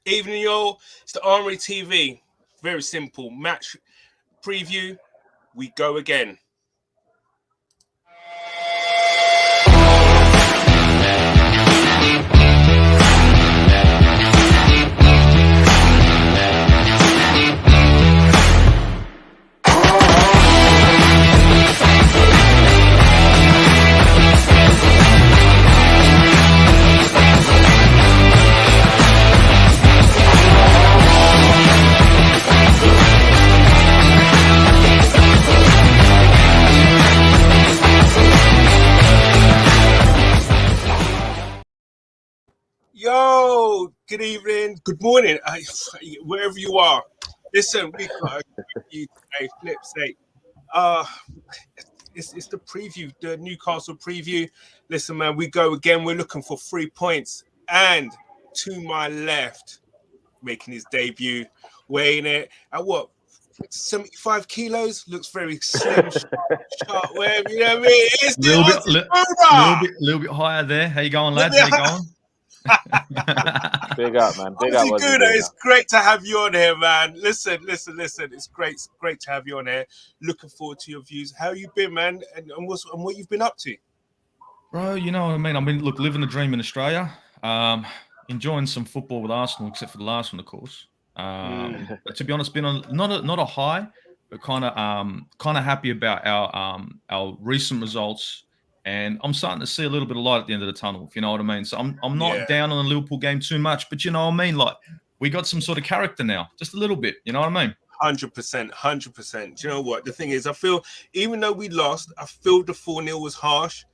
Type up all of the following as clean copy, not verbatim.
Evening, y'all. It's the Armoury TV. Very simple. Match preview. We go again. Yo, good evening, good morning, wherever you are. Listen, we got a flip sake. It's the preview, the Newcastle preview. Listen, man, we go again. We're looking for 3 points. And to my left, making his debut, weighing it at what? 75 kilos, looks very slim, sharp, whatever, you know what I mean? It's the little bit higher there. How you going, lads? How you going? Big up, man. Big Aussie up, Gooner, it's great to have you on here, man. Listen. It's great to have you on here. Looking forward to your views. How you been, man? And what you've been up to? Bro, you know what I mean? I've been living the dream in Australia. Enjoying some football with Arsenal, except for the last one, of course. But to be honest, been on not a high, but kind of happy about our recent results. And I'm starting to see a little bit of light at the end of the tunnel, if you know what I mean. So I'm not down on the Liverpool game too much, but you know what I mean? Like, we got some sort of character now, just a little bit, you know what I mean? 100%. Do you know what? The thing is, I feel, even though we lost, I feel the 4-0 was harsh.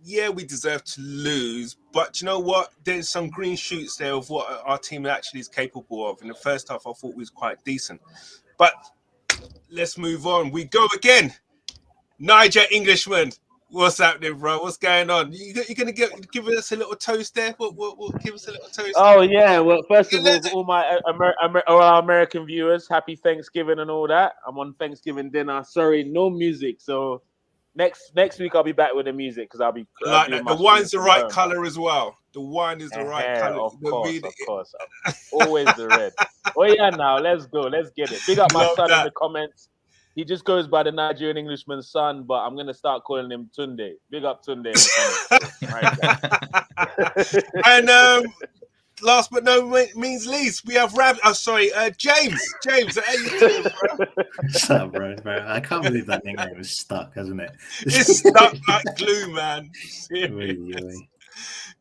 Yeah, we deserve to lose, but you know what? There's some green shoots there of what our team actually is capable of. In the first half, I thought we was quite decent. But let's move on. We go again. Niger Englishman, what's happening, bro? What's going on? You gonna give us a little toast there? We'll give us a little toast. Oh yeah. Well, first of all my all our American viewers, happy Thanksgiving and all that. I'm on Thanksgiving dinner. Sorry, no music. So next week I'll be back with the music because I'll be like that. The wine's the right color as well. The wine is the right color. Of course. Always the red. Oh yeah, now let's go. Let's get it. Big up my son in the comments. He just goes by the Nigerian Englishman's son, but I'm going to start calling him Tunde. Big up Tunde. And last but no means least, we have James. James, how you doing, bro? What's up, bro? I can't believe that nickname was stuck, hasn't it? It's stuck like glue, man.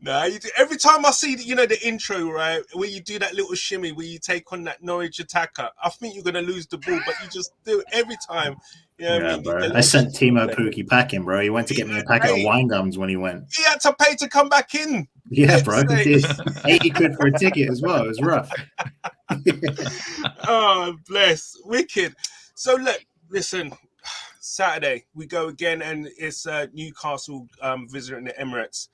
No, every time I see the intro, right, where you do that little shimmy where you take on that Norwich attacker, I think you're gonna lose the ball, but you just do it every time. You know what I mean? Bro. I sent Timo Pookie packing, bro. He went to get me a packet of wine gums when he went. He had to pay to come back in. Yeah, bro. He did. 80 quid for a ticket as well. It was rough. Oh, bless. Wicked. So look, listen. Saturday we go again, and it's Newcastle visiting the Emirates.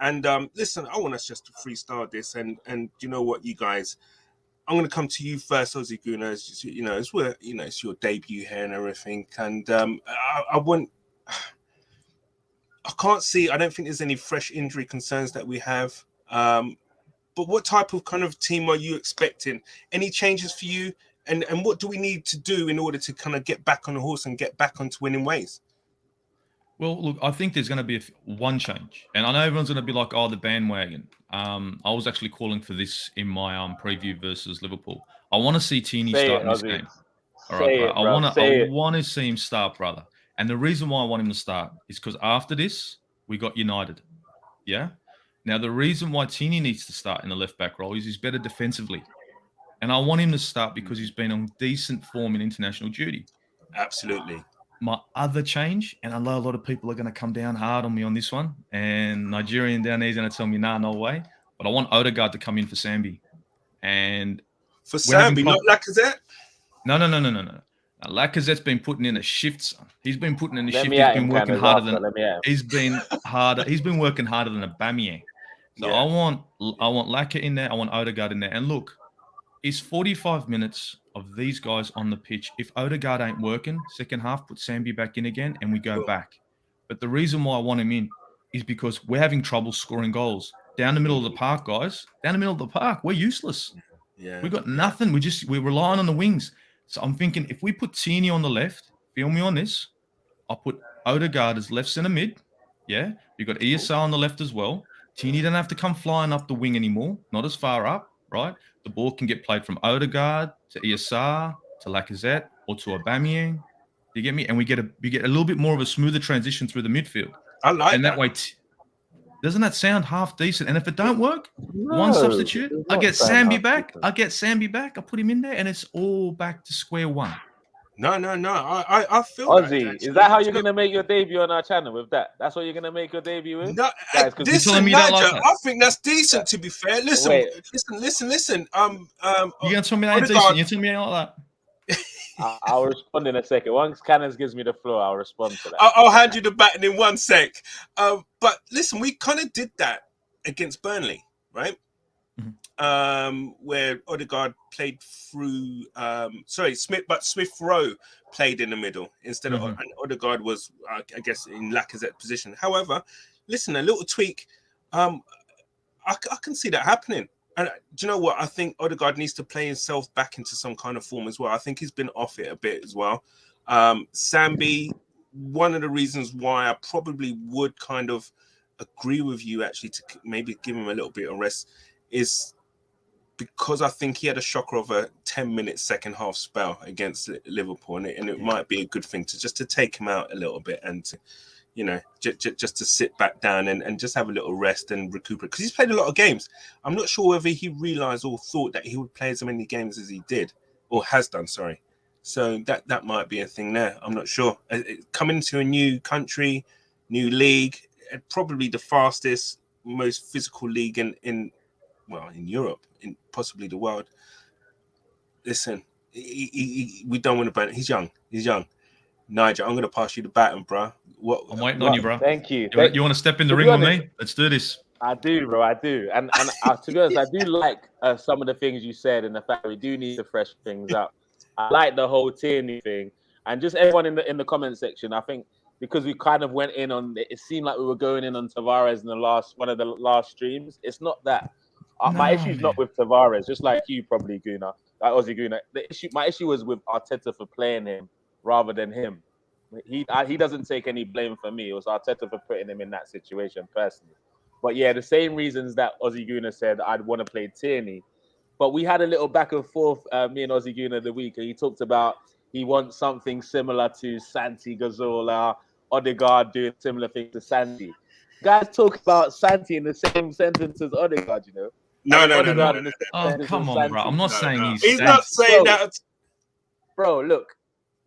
And listen, I want us just to freestyle this, and you know what, you guys, I'm going to come to you first, Aussie Gooner. It's your debut here and everything, and I can't see. I don't think there's any fresh injury concerns that we have. But what type of kind of team are you expecting? Any changes for you, and what do we need to do in order to kind of get back on the horse and get back onto winning ways? Well, look, I think there's going to be one change. And I know everyone's going to be like, oh, the bandwagon. I was actually calling for this in my preview versus Liverpool. I want to see Tini start in this game. All right, bro. I want to see him start, brother. And the reason why I want him to start is because after this, we got United. Yeah? Now, the reason why Tini needs to start in the left-back role is he's better defensively. And I want him to start because he's been on decent form in international duty. Absolutely. My other change, and I know a lot of people are going to come down hard on me on this one, and Nigerian down there is going to tell me, nah, no way. But I want Odegaard to come in for Sambi. And for Sambi, not Lacazette? No. Lacazette's been putting in a shift, son. He's been putting in a shift. He's been working harder than He's been working harder than Aubameyang. So I want Laka in there. I want Odegaard in there. And look, it's 45 minutes of these guys on the pitch. If Odegaard ain't working, second half, put Sambi back in again, and we go back. But the reason why I want him in is because we're having trouble scoring goals. down the middle of the park, guys. Down the middle of the park, we're useless. Yeah. We got nothing. We're relying on the wings. So I'm thinking if we put Tierney on the left, feel me on this. I'll put Odegaard as left centre mid. Yeah, you got ESR on the left as well. Tierney don't have to come flying up the wing anymore. Not as far up, right? The ball can get played from Odegaard to ESR to Lacazette or to Aubameyang. You get me? And we get a little bit more of a smoother transition through the midfield. I like and that way. Doesn't that sound half decent? And if it don't work, one substitute, I get Sambi back. I put him in there, and it's all back to square one. No. I feel Aussie, is that how you're gonna make your debut on our channel with that? That's what you're gonna make your debut with? No, guys, listen, Nigel, I think that's decent. To be fair, listen. Wait. Listen. You gonna tell me that ain't decent? You tell me ain't like that. I'll respond in a second. Once Cannons gives me the floor, I'll respond to that. I'll hand you the baton in 1 sec. But listen, we kind of did that against Burnley, right? Mm-hmm. Where Odegaard played through. Smith Rowe played in the middle instead of, and Odegaard was, I guess, in Lacazette position. However, listen, a little tweak. I can see that happening. And do you know what? I think Odegaard needs to play himself back into some kind of form as well. I think he's been off it a bit as well. Sambi, one of the reasons why I probably would kind of agree with you actually to maybe give him a little bit of rest is because I think he had a shocker of a 10-minute second half spell against Liverpool. And it might be a good thing to take him out a little bit and to, just to sit back down and just have a little rest and recuperate. Because he's played a lot of games. I'm not sure whether he realised or thought that he would play as many games as he did, or has done, sorry. So that might be a thing there. I'm not sure. Coming to a new country, new league, probably the fastest, most physical league in Europe, in possibly the world. Listen, we don't want to burn it. He's young. Nigel, I'm going to pass you the baton, bro. I'm waiting on you, bro. Thank you. You want to step in the ring with me? Let's do this. I do, bro. I do. And to be honest, I do like some of the things you said and the fact we do need to fresh things up. I like the whole Tierney thing. And just everyone in the comment section, I think because we kind of went in on it seemed like we were going in on Tavares in one of the last streams. It's not that. My issue's not with Tavares, just like you probably, Gooner, like Aussie Gooner. My issue was with Arteta for playing him rather than him. He doesn't take any blame for me. It was Arteta for putting him in that situation personally. But yeah, the same reasons that Aussie Gooner said I'd want to play Tierney. But we had a little back and forth, me and Aussie Gooner the week, and he talked about he wants something similar to Santi Gazzola, Odegaard doing similar things to Santi. Guys talk about Santi in the same sentence as Odegaard, No. Oh, come on, bro. I'm not saying he's not saying that. Bro, look.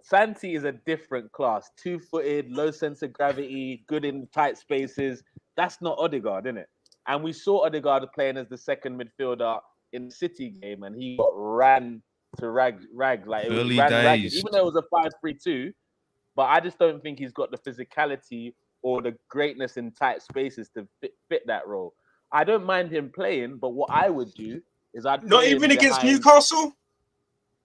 Santi is a different class. 2-footed, low sense of gravity, good in tight spaces. That's not Odegaard, isn't it? And we saw Odegaard playing as the second midfielder in the City game, and he got ran to rag like it early was days. ragged, even though it was a 5-3-2. But I just don't think he's got the physicality or the greatness in tight spaces to fit that role. I don't mind him playing, but what I would do is I'd not even against Newcastle.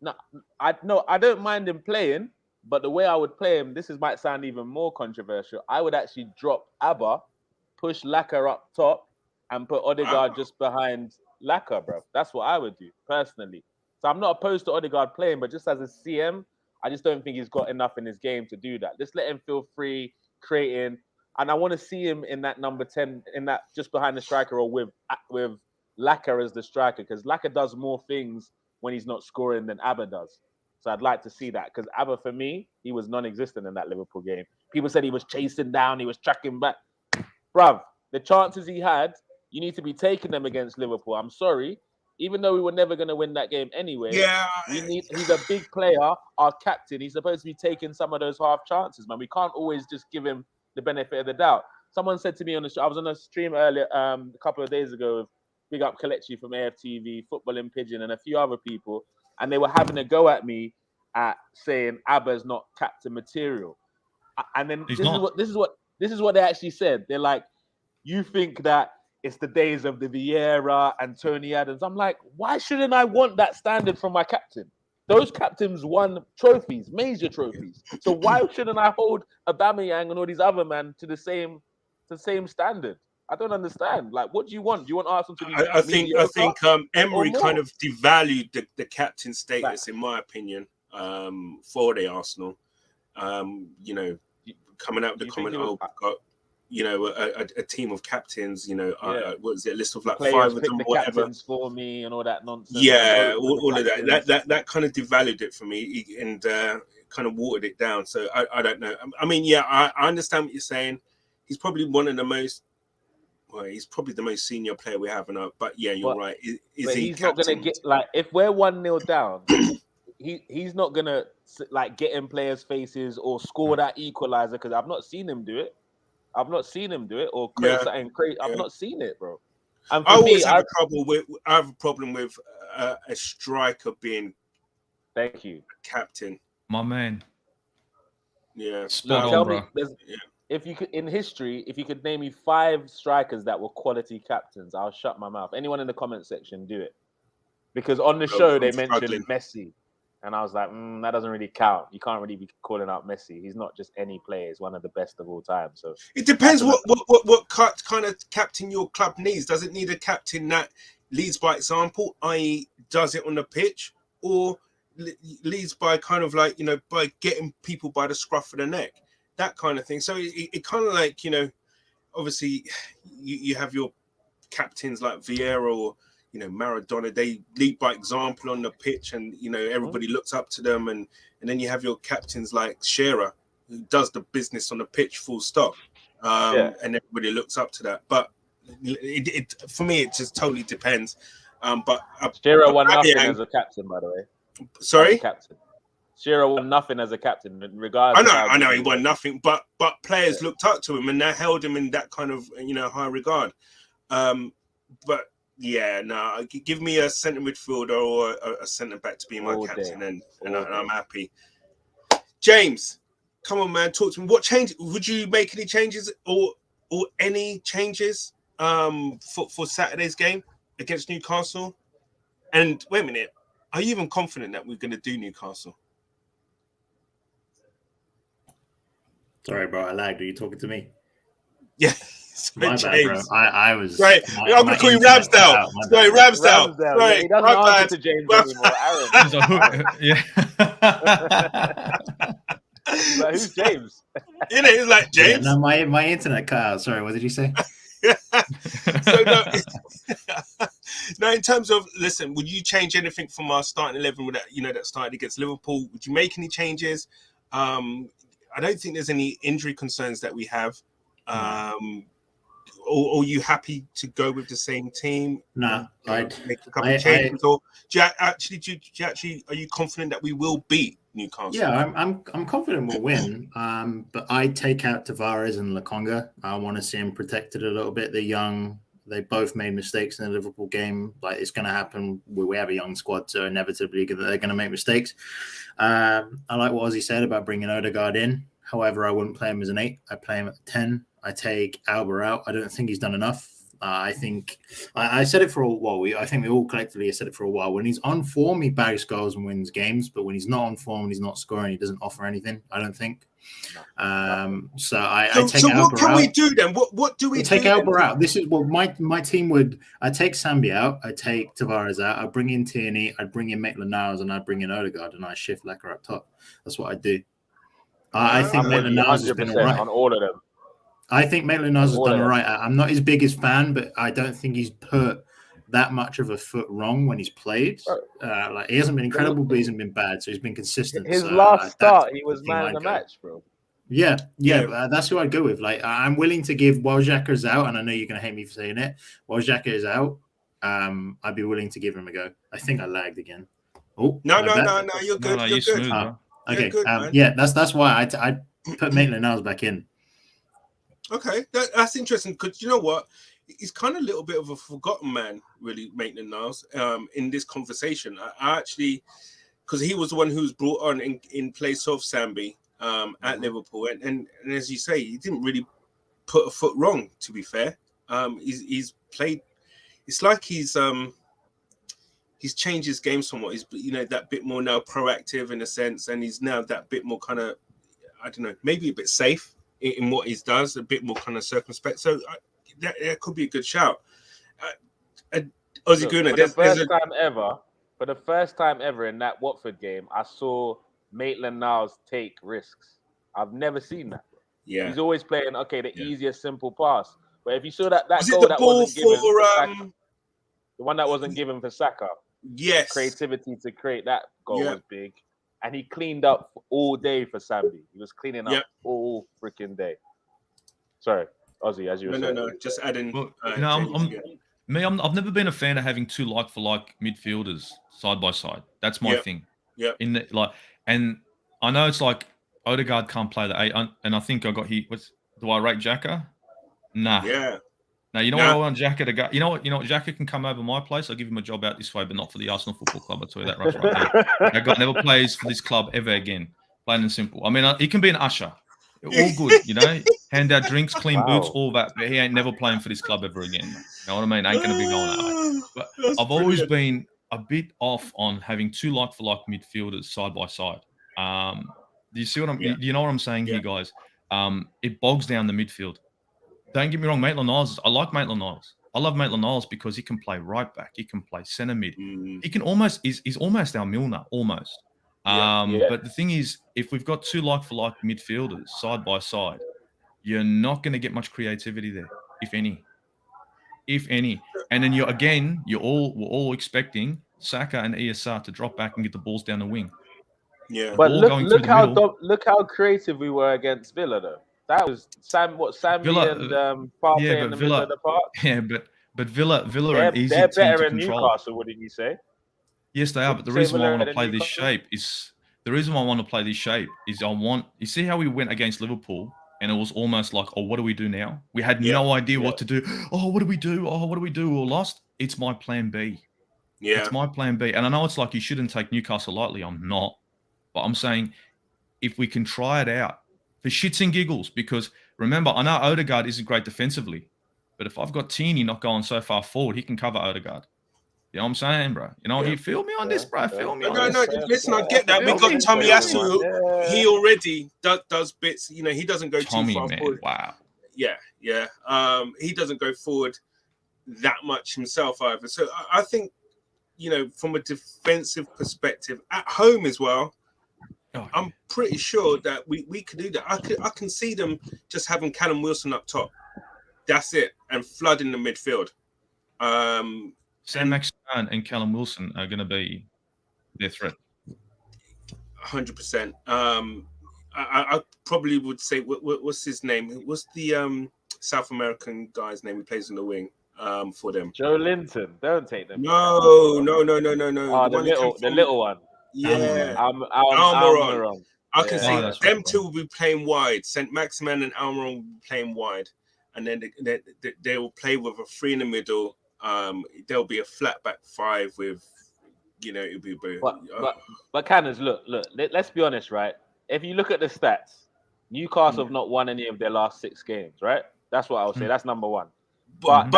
No, I don't mind him playing, but the way I would play him, might sound even more controversial. I would actually drop Abba, push Laka up top, and put Odegaard just behind Laka, bro. That's what I would do personally. So I'm not opposed to Odegaard playing, but just as a CM, I just don't think he's got enough in his game to do that. Just let him feel free, creating, and I want to see him in that number 10, in that just behind the striker, or with Laka as the striker, because Laka does more things when he's not scoring than Abba does. So I'd like to see that, because Abba, for me, he was non-existent in that Liverpool game. People said he was chasing down, he was tracking back. Bruv, the chances he had, you need to be taking them against Liverpool. I'm sorry. Even though we were never going to win that game anyway, he's a big player, our captain. He's supposed to be taking some of those half chances, man. We can't always just give him the benefit of the doubt. Someone said to me I was on a stream earlier, a couple of days ago, with big up Kelechi from AFTV, Football in Pigeon, and a few other people, and they were having a go at me at saying Abba's not captain material. And then this is what they actually said. They're like, you think that it's the days of the Vieira and Tony Adams. I'm like, why shouldn't I want that standard from my captain? Those captains won trophies, major trophies. So why shouldn't I hold Aubameyang and all these other men to the same standard? I don't understand. Like, what do you want? Do you want Arsenal to be? I think Emery more? kind of devalued the captain status, in my opinion, for the Arsenal. You know, coming out with the comment, got, you know, a team of captains, you know, what is it, a list of like players 5 of pick them the or whatever. captains for me and all that nonsense. Yeah, all of that kind of devalued it for me and kind of watered it down. So I don't know. I mean, yeah, I understand what you're saying. He's probably one of the most. Well, he's probably the most senior player we have, but yeah, you're right. Is he? He's not gonna get like if we're 1-0 down. He's not gonna like get in players' faces or score that equalizer because I've not seen him do it. Or create something crazy. I've not seen it, bro. And I always have a problem with a striker being. Thank you, captain. My man. Yeah. Spot on, bro. If you could, in history, if you could name me 5 strikers that were quality captains, I'll shut my mouth. Anyone in the comment section, do it. Because on the show they mentioned Messi, and I was like, that doesn't really count. You can't really be calling out Messi. He's not just any player. He's one of the best of all time. So it depends what kind of captain your club needs. Does it need a captain that leads by example, i.e., does it on the pitch, or leads by kind of like, you know, by getting people by the scruff of the neck? That kind of thing. So it kind of like, you know, obviously you have your captains like Vieira or, you know, Maradona. They lead by example on the pitch, and you know everybody looks up to them. And then you have your captains like Shearer, who does the business on the pitch, full stop. And everybody looks up to that. But it for me, it just totally depends. But Shearer won nothing as a captain, by the way. Sorry, captain. Shearer won nothing as a captain, regardless. I know he won nothing, but players looked up to him and they held him in that kind of, you know, high regard. But yeah, no, give me a centre midfielder or a centre back to be my captain, and I'm happy. James, come on, man, talk to me. What change would you make? Any changes or any changes for Saturday's game against Newcastle? And wait a minute, are you even confident that we're going to do Newcastle? Sorry, bro, I lagged. Are you talking to me? Yeah. My bad, bro. I was. Right. I'm going to call you Ramsdale. Sorry, Ramsdale. Sorry. He doesn't answer to James anymore. Aaron. He's like, who's James? You know, he's like, James. Yeah, no, my internet cut out. Sorry, what did you say? So no, in terms of, listen, would you change anything from our starting 11 with that, you know, that started against Liverpool? Would you make any changes? I don't think there's any injury concerns that we have. Or are you happy to go with the same team? No, I'd make a couple of changes. Or do you actually are you confident that we will beat Newcastle? Yeah, I'm confident we'll win. But I take out Tavares and Lokonga. I want to see him protected a little bit. They're young. They both made mistakes in the Liverpool game. Like, it's going to happen. We have a young squad, so inevitably they're going to make mistakes. I like what Aussie said about bringing Odegaard in. However, I wouldn't play him as an 8. I play him at 10. I take Alba out. I don't think he's done enough. I think I said it for a while. I think we all collectively have said it for a while. When he's on form, he bags goals and wins games. But when he's not on form and he's not scoring, he doesn't offer anything, I don't think. So I take Alba out. So what can we do then? What do we take Alba out? This is what my team would. I take Sambi out. I take Tavares out. I bring in Tierney. I'd bring in Maitland-Niles, and I'd bring in Odegaard, and I shift Lecker up top. That's what I do. I think Maitland-Niles has been all right on all of them. I think Maitland-Niles has done all right. I'm not his biggest fan, but I don't think he's put that much of a foot wrong when he's played. Like, he hasn't been incredible, but he hasn't been bad, so he's been consistent. His last start, he was man of the match, bro. Yeah. That's who I'd go with. Like, I'm willing to give while Xhaka's out, and I know you're going to hate me for saying it. While Xhaka is out, I'd be willing to give him a go. I think I lagged again. Oh no, you're good. No, you're good. Smooth, okay. Good, that's why I put Maitland-Niles back in. Okay, that's interesting, because you know what? He's kind of a little bit of a forgotten man, really, Maitland-Niles, in this conversation. I actually, because he was the one who was brought on in place of Sambi at Liverpool, and as you say, he didn't really put a foot wrong, to be fair. He's played. It's like he's changed his game somewhat. He's, you know, that bit more now proactive in a sense, and he's now that bit more kind of, I don't know, maybe a bit safe in what he does, a bit more kind of circumspect. So that could be a good shout. Aussie Gooner, for the first time ever in that Watford game, I saw Maitland-Niles take risks. I've never seen that. Yeah, he's always playing the easier, simple pass. But if you saw that was goal it the that ball wasn't given for Saka, the one that wasn't given for Saka, yes, creativity to create that goal was big, and he cleaned up all day for Sambi. He was cleaning up all freaking day. Sorry, Aussie, as you were saying. No, just adding. Well, I've never been a fan of having two like-for-like midfielders side by side. That's my thing. Yeah. And I know it's like Odegaard can't play the 8, and I think I got here. Do I rate Xhaka? Nah. Yeah. Now you know what I want Xhaka to go. You know what Xhaka can come over my place. I'll give him a job out this way, but not for the Arsenal Football Club. I'll tell you that right there. That guy never plays for this club ever again. Plain and simple. I mean, he can be an usher. All good, hand out drinks, clean boots, all that. But he ain't never playing for this club ever again. You know what I mean? Ain't going to be going that way. But I've always been a bit off on having two like-for-like midfielders side by side. Do you see what do you know what I'm saying here, guys? It bogs down the midfield. Don't get me wrong, Maitland-Niles. I like Maitland-Niles. I love Maitland-Niles because he can play right back. He can play centre mid. He can he's almost our Milner, almost. But the thing is, if we've got two like-for-like midfielders side by side, you're not going to get much creativity there, if any. And then we're all expecting Saka and ESR to drop back and get the balls down the wing. Yeah, but look how creative we were against Villa, though. That was Sambi and Partey in the middle of the park. Yeah, but Villa are easy they're team better to in control. Newcastle, wouldn't you say? Yes, they are. But the reason why I want to play this shape is you see how we went against Liverpool and it was almost like, oh, what do we do now? We had no idea what to do. Oh, what do we do? Oh, what do we do? We're lost. It's my plan B. Yeah. It's my plan B. And I know it's like you shouldn't take Newcastle lightly. I'm not. But I'm saying if we can try it out for shits and giggles, because remember, I know Odegaard isn't great defensively, but if I've got Tierney not going so far forward, he can cover Odegaard. You know what I'm saying, bro? You feel me on this, bro? Feel me on this. No, listen, I get that. We got Tomiyasu. He already does bits. He doesn't go too far forward. Wow. Yeah. He doesn't go forward that much himself either. So I think, from a defensive perspective, at home as well, I'm pretty sure that we could do that. I can see them just having Callum Wilson up top. That's it, and flooding the midfield. Sam Maximan and Callum Wilson are going to be their threat. 100%. I probably would say what's his name? What's the South American guy's name who plays in the wing for them? Joe Linton. Don't take them. No. Oh, the little one. Yeah, Almiron. I can see them two will be playing wide. Saint Maximan and Almiron will be playing wide, and then they will play with a 3 in the middle. There'll be a flat back 5 with, it'll be. But Cannons, look. Let's be honest, right? If you look at the stats, Newcastle have not won any of their last 6 games, right? That's what I'll say. That's number one. But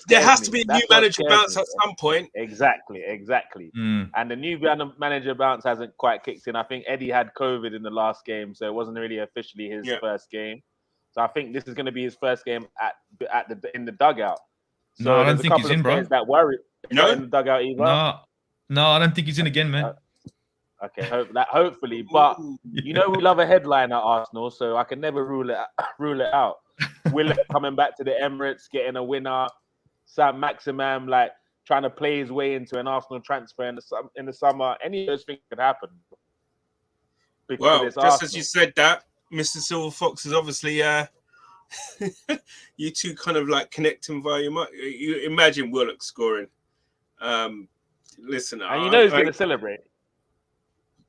there has to be a new manager bounce at some point. Exactly. And the new manager bounce hasn't quite kicked in. I think Eddie had COVID in the last game, so it wasn't really officially his first game. So I think this is going to be his first game in the dugout. So no, I don't think he's in, bro. That worry. No, in the dugout either. No, I don't think he's in again, man. Okay, hopefully. But we love a headline at Arsenal, so I can never rule it out. Willett coming back to the Emirates, getting a winner. Sam Maximan trying to play his way into an Arsenal transfer in the summer. Any of those things could happen. Well, just Arsenal. As you said that, Mr. Silver Fox is obviously you two kind of connecting via you imagine Willock scoring. Listen, and he's going to celebrate.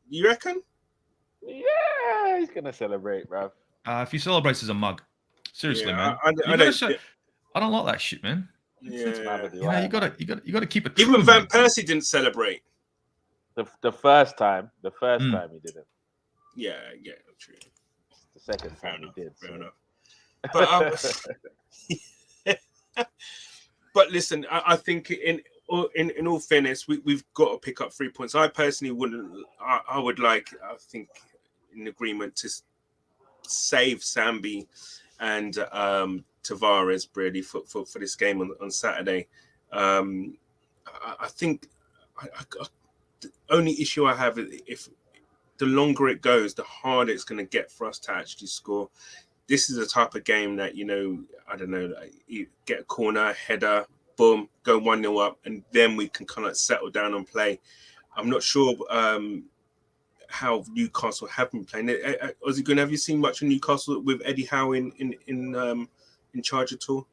You reckon? Yeah, he's going to celebrate, bro. If he celebrates as a mug, seriously, man. I don't like that shit, man. Yeah, you gotta keep it. Even Van Persie didn't celebrate. The first time he didn't. Yeah, true. The second time he did. Fair enough. But but listen, I think in all fairness, we've got to pick up 3 points. I personally wouldn't. I would I think, in agreement to save Sambi and Tavares really for this game on Saturday. I think the only issue I have is if the longer it goes, the harder it's going to get for us to actually score. This is a type of game that, I don't know, like you get a corner, header, boom, go 1-0 up, and then we can kind of settle down and play. I'm not sure how Newcastle have been playing. Aussie Gooner, have you seen much of Newcastle with Eddie Howe in charge at all?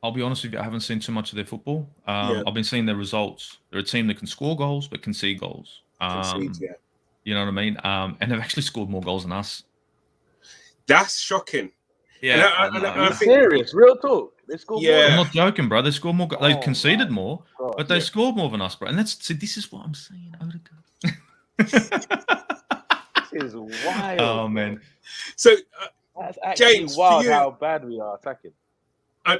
I'll be honest with you, I haven't seen too much of their football. Yeah. I've been seeing their results. They're a team that can score goals but concede goals. Yeah. You know what I mean? And they've actually scored more goals than us. That's shocking. Yeah, I'm serious. Real talk. They scored more. I'm not joking, bro. They scored more. They conceded more, God. but they scored more than us, bro. And this is what I'm saying. This is wild. Oh man. So that's actually James, wild how bad we are attacking. I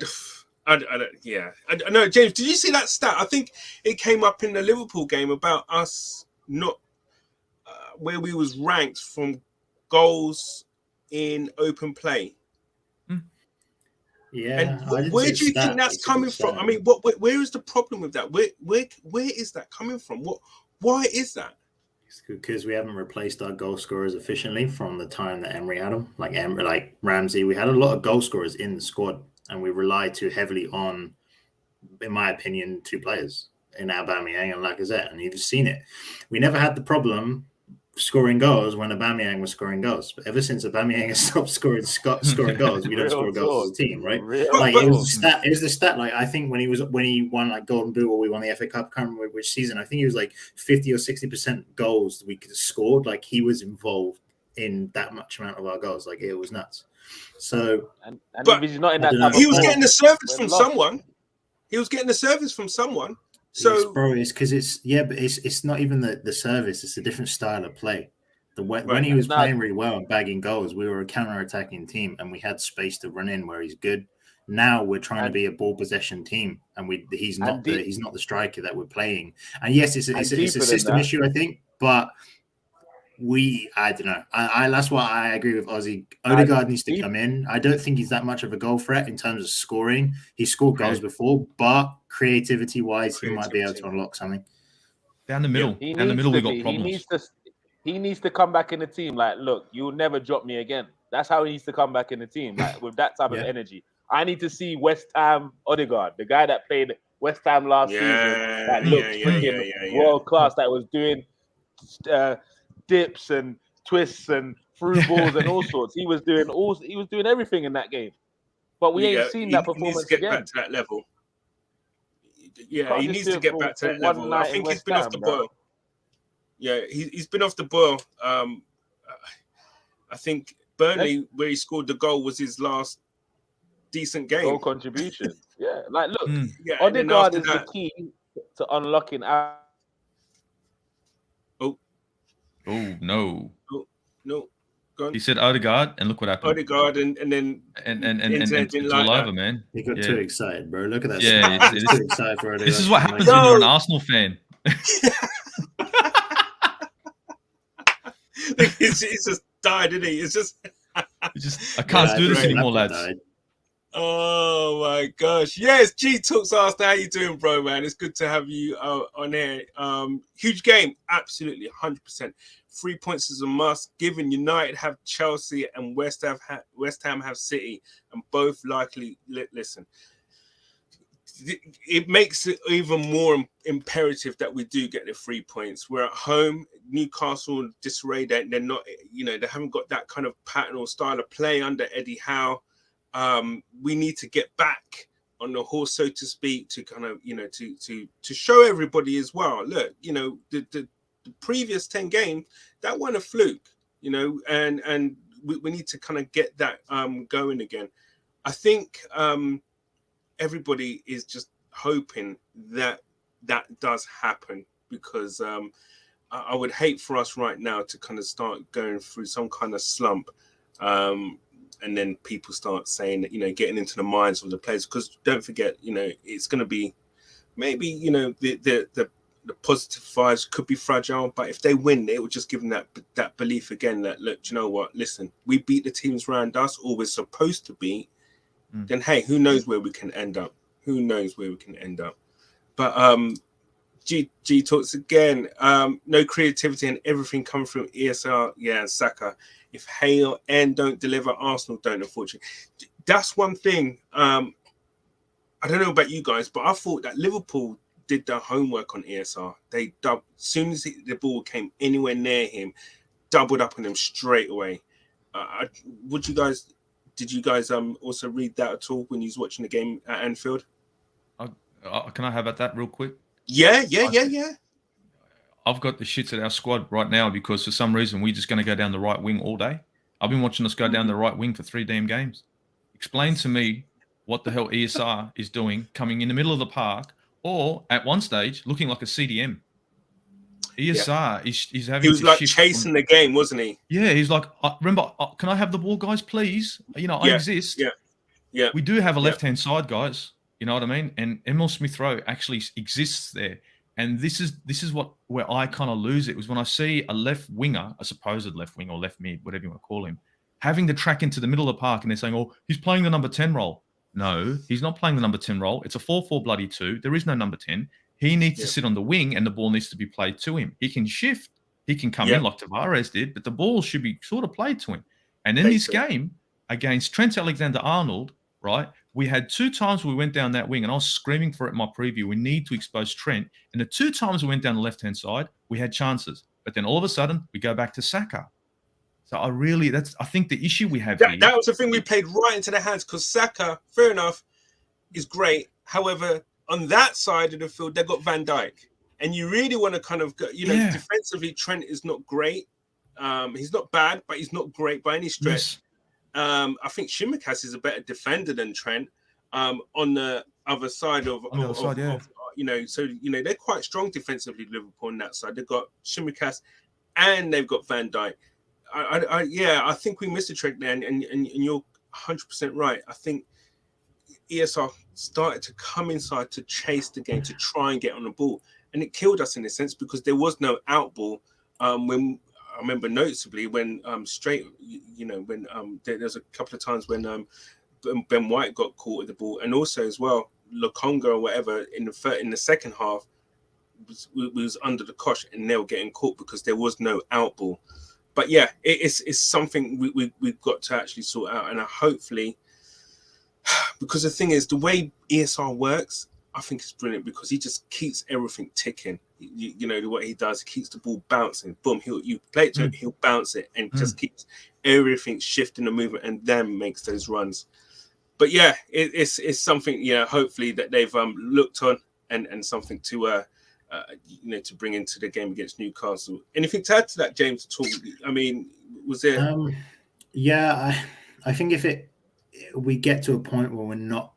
know, James. Did you see that stat? I think it came up in the Liverpool game about us not where we was ranked from goals in open play. Yeah. And where do you think that's coming from? I mean, where is the problem with that? Where is that coming from? Why is that? It's because we haven't replaced our goal scorers efficiently from the time that Emery had them. Like Ramsey, we had a lot of goal scorers in the squad, and we relied too heavily on, in my opinion, two players in Aubameyang and Lacazette. And you've seen it. We never had the problem scoring goals when Aubameyang was scoring goals, but ever since Aubameyang has stopped scoring goals, we don't score goals as a team, right? It was the stat. Like I think when he won like Golden Boot or we won the FA Cup, I can't remember which season. I think he was like 50 or 60% goals we could have scored. Like he was involved in that much amount of our goals. Like it was nuts. So, but he's not in that. He was getting the service from someone. He was getting the service from someone. So, bro, it's because but it's not even the service. It's a different style of play. When he was playing really well and bagging goals, we were a counter-attacking team and we had space to run in where he's good. Now we're trying to be a ball possession team, and he's not the striker that we're playing. And yes, it's a system issue, I think, but I don't know. That's why I agree with Aussie. Odegaard needs to come in. I don't think he's that much of a goal threat in terms of scoring. He scored goals before, but creativity-wise, he might be able to unlock something. Down the middle. Yeah, Down the middle, we got problems. He needs to come back in the team. Like, look, you'll never drop me again. That's how he needs to come back in the team, like with that type of energy. I need to see West Ham Odegaard, the guy that played West Ham last season, that looked freaking world class, that was doing dips and twists and through balls and all sorts. He was doing everything in that game. But we ain't seen that performance again. He needs to get again. back to that level. Yeah, he needs to get back to that level. I think he's been off the boil. Yeah, he's been off the boil. I think Burnley, where he scored the goal, was his last decent game. Goal contribution. Yeah, like look, Odegaard is the key to unlocking our. Oh no! No, go on. He said Odegaard, and look what happened. Odegaard, and then it's all over, man. He got too excited, bro. Look at that. Yeah, it's too excited for Odegaard. This is what happens when you're an Arsenal fan. He's just died, didn't he? It's just I can't do this anymore, lads. Died. Oh my gosh. Yes, G Talks Arsenal. How you doing, bro, man? It's good to have you on here. Huge game, absolutely 100%. 3 points is a must, given United have Chelsea and West Ham have City, and both likely listen. It makes it even more imperative that we do get the 3 points. We're at home. Newcastle disarray. They're not, they haven't got that kind of pattern or style of play under Eddie Howe. We need to get back on the horse, so to speak, to kind of, to show everybody as well. Look, the previous 10 games, that wasn't a fluke, and we need to kind of get that going again. I think everybody is just hoping that does happen, because I would hate for us right now to kind of start going through some kind of slump. And then people start saying that, getting into the minds of the players, because don't forget, it's going to be maybe, the positive vibes could be fragile, but if they win, it will just give them that belief again that, look, you know what, listen, we beat the teams around us, or we're supposed to be, then hey, who knows where we can end up? Who knows where we can end up? But G talks again. No creativity and everything coming from ESR. Yeah, and Saka. If Hale and don't deliver, Arsenal don't. Unfortunately, that's one thing. I don't know about you guys, but I thought that Liverpool did their homework on ESR. They as soon as the ball came anywhere near him, doubled up on him straight away. Did you guys also read that at all when you was watching the game at Anfield? Can I have at that real quick? Yeah. I've got the shits at our squad right now because for some reason we're just going to go down the right wing all day. I've been watching us go down the right wing for 3 damn games. Explain to me what the hell ESR is doing coming in the middle of the park or at one stage looking like a CDM. ESR is having to He was like shift chasing the game, wasn't he? Yeah, he's like, remember, can I have the ball, guys, please? I exist. Yeah. We do have a left-hand side, guys. You know what I mean? And Emil Smith-Rowe actually exists there. And this is where I kind of lose it was when I see a left winger, a supposed left wing or left mid, whatever you want to call him, having to track into the middle of the park and they're saying, oh, he's playing the number 10 role. No, he's not playing the number 10 role. It's a 4-4-2. There is no number 10. He needs to sit on the wing and the ball needs to be played to him. He can shift. He can come in like Tavares did, but the ball should be sort of played to him. And in this game against Trent Alexander-Arnold, right, we had 2 times we went down that wing, and I was screaming for it in my preview. We need to expose Trent. And the 2 times we went down the left-hand side, we had chances. But then all of a sudden, we go back to Saka. So I think the issue we have here. That was the thing we played right into the hands because Saka, fair enough, is great. However, on that side of the field, they got Van Dijk. And you really want to kind of go, defensively, Trent is not great. He's not bad, but he's not great by any stretch. Yes. I think Tsimikas is a better defender than Trent on the other side so they're quite strong defensively, Liverpool on that side. They've got Tsimikas and they've got Van Dijk. I think we missed a trick there, and you're 100% right. I think ESR started to come inside to chase the game, to try and get on the ball. And it killed us in a sense because there was no out ball. When I remember noticeably when there's a couple of times when Ben White got caught with the ball, and also as well Lokonga or whatever in the second half was under the cosh and they were getting caught because there was no out ball. But yeah, it's something we've got to actually sort out, and hopefully, because the thing is the way ESR works, I think it's brilliant because he just keeps everything ticking. You know what he does, he keeps the ball bouncing. Boom, you play it to him, he'll bounce it and just keeps everything shifting the movement and then makes those runs. But yeah, it's something, hopefully that they've looked on and something to to bring into the game against Newcastle. Anything to add to that, James, at all? I mean, was there I think if we get to a point where we're not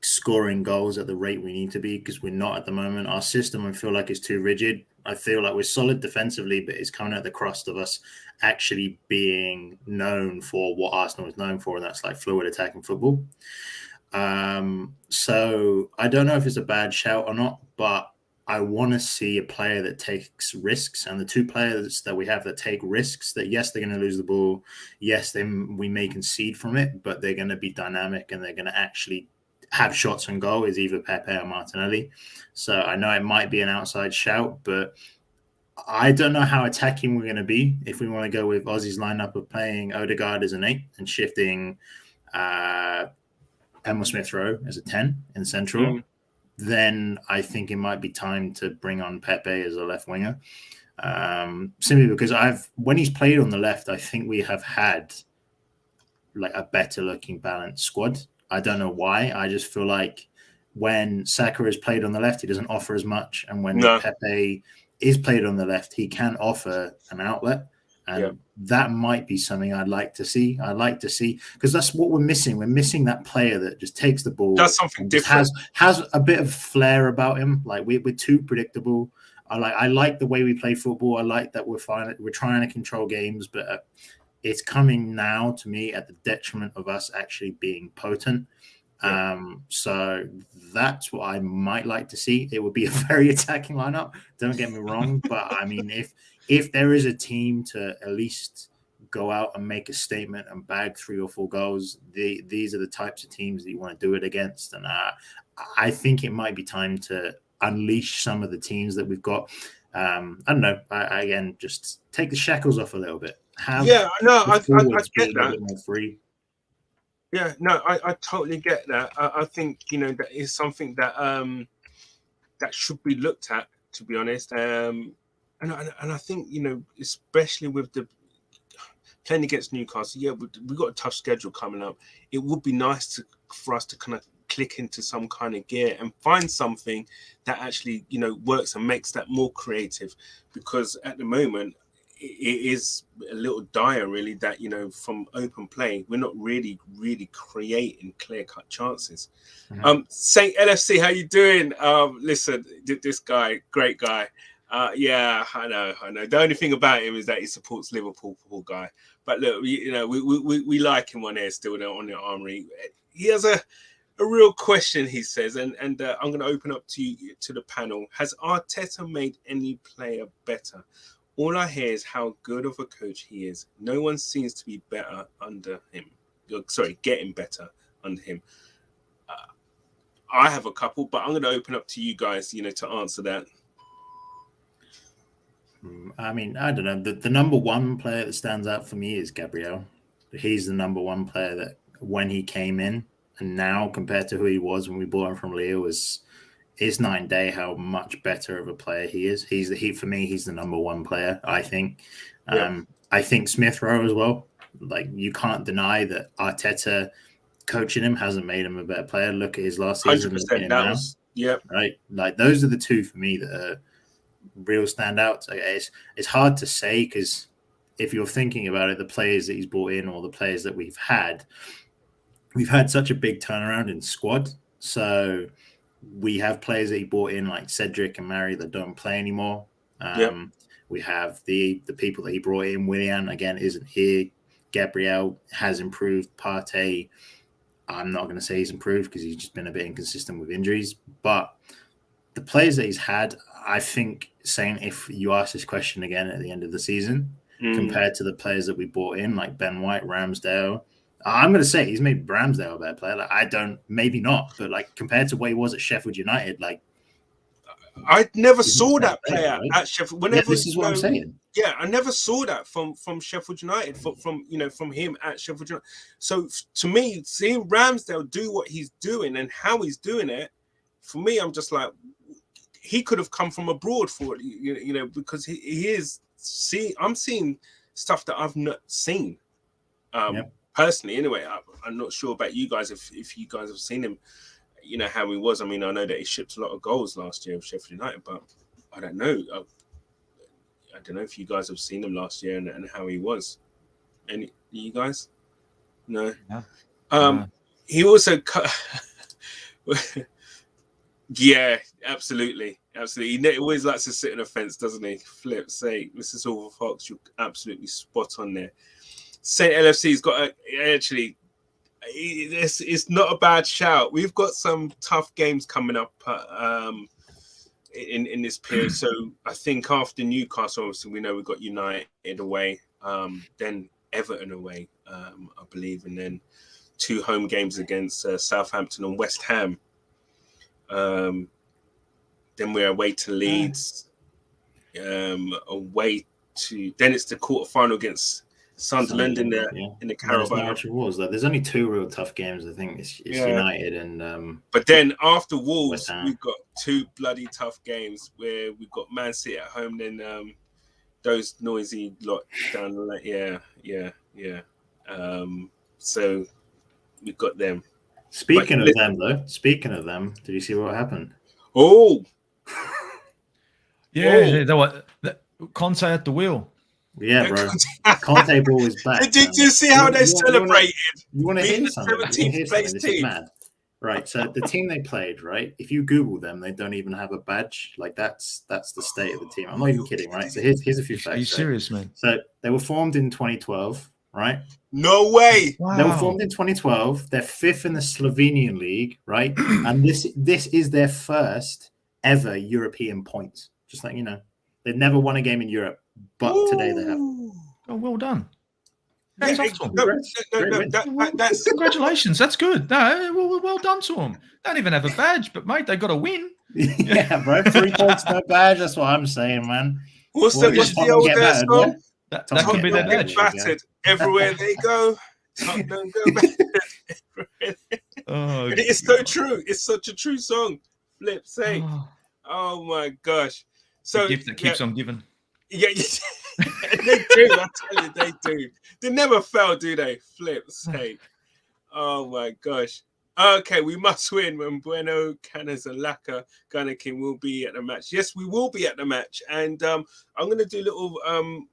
scoring goals at the rate we need to be, because we're not at the moment. Our system, I feel like, is too rigid. I feel like we're solid defensively, but it's coming at the cost of us actually being known for what Arsenal is known for, and that's like fluid attacking football. So I don't know if it's a bad shout or not, but I want to see a player that takes risks, and the 2 players that we have that take risks, that yes, they're going to lose the ball. Yes, we may concede from it, but they're going to be dynamic and they're going to actually have shots on goal, is either Pepe or Martinelli. So I know it might be an outside shout, but I don't know how attacking we're going to be if we want to go with Aussie's lineup of playing Odegaard as an 8 and shifting Emil Smith-Rowe as a 10 in central. Then I think it might be time to bring on Pepe as a left winger. Simply because when he's played on the left, I think we have had like a better looking balanced squad. I don't know why. I just feel like when Saka is played on the left, he doesn't offer as much. And when Pepe is played on the left, he can offer an outlet. And that might be something I'd like to see. Because that's what we're missing. We're missing that player that just takes the ball. Does something different. Has a bit of flair about him. Like we're too predictable. I like the way we play football. I like that we're trying to control games, but it's coming now to me at the detriment of us actually being potent. So that's what I might like to see. It would be a very attacking lineup. Don't get me wrong, but I mean, if there is a team to at least go out and make a statement and bag 3 or 4 goals. These are the types of teams that you want to do it against. And I think it might be time to unleash some of the teams that we've got. I don't know. Again, just take the shackles off a little bit. I get that. A bit more free. Yeah, no, I totally get that. I think, that is something that that should be looked at, to be honest. And I think, especially with the playing against Newcastle, yeah, we've got a tough schedule coming up. It would be nice for us to kind of click into some kind of gear and find something that actually, works and makes that more creative. Because at the moment, it is a little dire, really, that, from open play, we're not really creating clear-cut chances. Mm-hmm. Saint LFC, how you doing? Listen, this guy, great guy. Yeah, I know. The only thing about him is that he supports Liverpool, poor guy. But look, we like him on here still on the Armoury. He has a real question, he says, and I'm going to open up to the panel. Has Arteta made any player better? All I hear is how good of a coach he is. No one seems to be better under him. Getting better under him. I have a couple, but I'm going to open up to you guys, to answer that. I mean, I don't know. The number one player that stands out for me is Gabriel. He's the number one player that when he came in and now compared to who he was when we bought him from Leo it's night and day how much better of a player he is. For me, he's the number one player, I think. Yeah. I think Smith Rowe as well. Like, you can't deny that Arteta coaching him hasn't made him a better player. Look at his last season. 100%. That was, yeah. Right. Like, those are the two for me that are real standouts. It's hard to say because if you're thinking about it, the players that he's brought in or the players that we've had such a big turnaround in squad. So we have players that he brought in like Cedric and Mary that don't play anymore. We have the people that he brought in. Willian, again, isn't here. Gabriel has improved. Partey, I'm not going to say he's improved because he's just been a bit inconsistent with injuries. But the players that he's had, I think, saying if you ask this question again at the end of the season, compared to the players that we brought in, like Ben White, Ramsdale, I'm going to say he's made Ramsdale a better player. Like, maybe not, but like compared to where he was at Sheffield United, like I never saw that player at Sheffield. Whenever this is what I'm saying. Yeah, I never saw that from Sheffield United, from him at Sheffield United. So to me, seeing Ramsdale do what he's doing and how he's doing it, for me, I'm just like, he could have come from abroad for it, because he is. I'm seeing stuff that I've not seen. Personally, anyway, I'm not sure about you guys if you guys have seen him, how he was. I mean, I know that he shipped a lot of goals last year with Sheffield United, but I don't know. I don't know if you guys have seen him last year and how he was. Any you guys? No. Yeah. He also yeah, absolutely. He always likes to sit on the fence, doesn't he? Flip, say, Mr. Silver Fox, you're absolutely spot on there. Saint LFC's got it's not a bad shout. We've got some tough games coming up in this period. So I think after Newcastle, obviously we know we've got United away, then Everton away, I believe, and then 2 home games against Southampton and West Ham. Then we're away to Leeds, then it's the quarterfinal against Sunderland in the Carabao. There's only 2 real tough games. I think it's United and. But then after Wolves, we've got 2 bloody tough games where we've got Man City at home. Then those noisy lot down the lane. Yeah. So we've got them. Speaking of them, did you see what happened? Oh, yeah. Conte at the wheel. Yeah, bro. Conte ball is back. Did you see how they celebrated? You want to hear something? 17th place this team. is mad. Right, so the team they played, right? If you Google them, they don't even have a badge. Like that's the state of the team. I'm not even kidding, right? So here's a few facts. Are you serious, man? So they were formed in 2012, right? No way. Wow. They were formed in 2012. They're 5th in the Slovenian league, right? And this is their first ever European points. Just like, they've never won a game in Europe, but today they have. Oh, well done. Hands off to him. That's Congratulations, that's good. No, well done to them. Don't even have a badge, but mate, they got a win. Yeah, bro. 3 points, no badge. That's what I'm saying, man. what's the old song? That could be their Tottenham badge. get battered everywhere they go. Tottenham go battered. And it's so true. It's such a true song. Flip's sake. Oh my gosh. So the gift that keeps on giving. Yeah, they do. I tell you, they do. They never fail, do they? Flip's sake. Oh my gosh. Okay, we must win when Bueno, Canas, and Laka Gunner King will be at the match. Yes, we will be at the match. And I'm going to do a little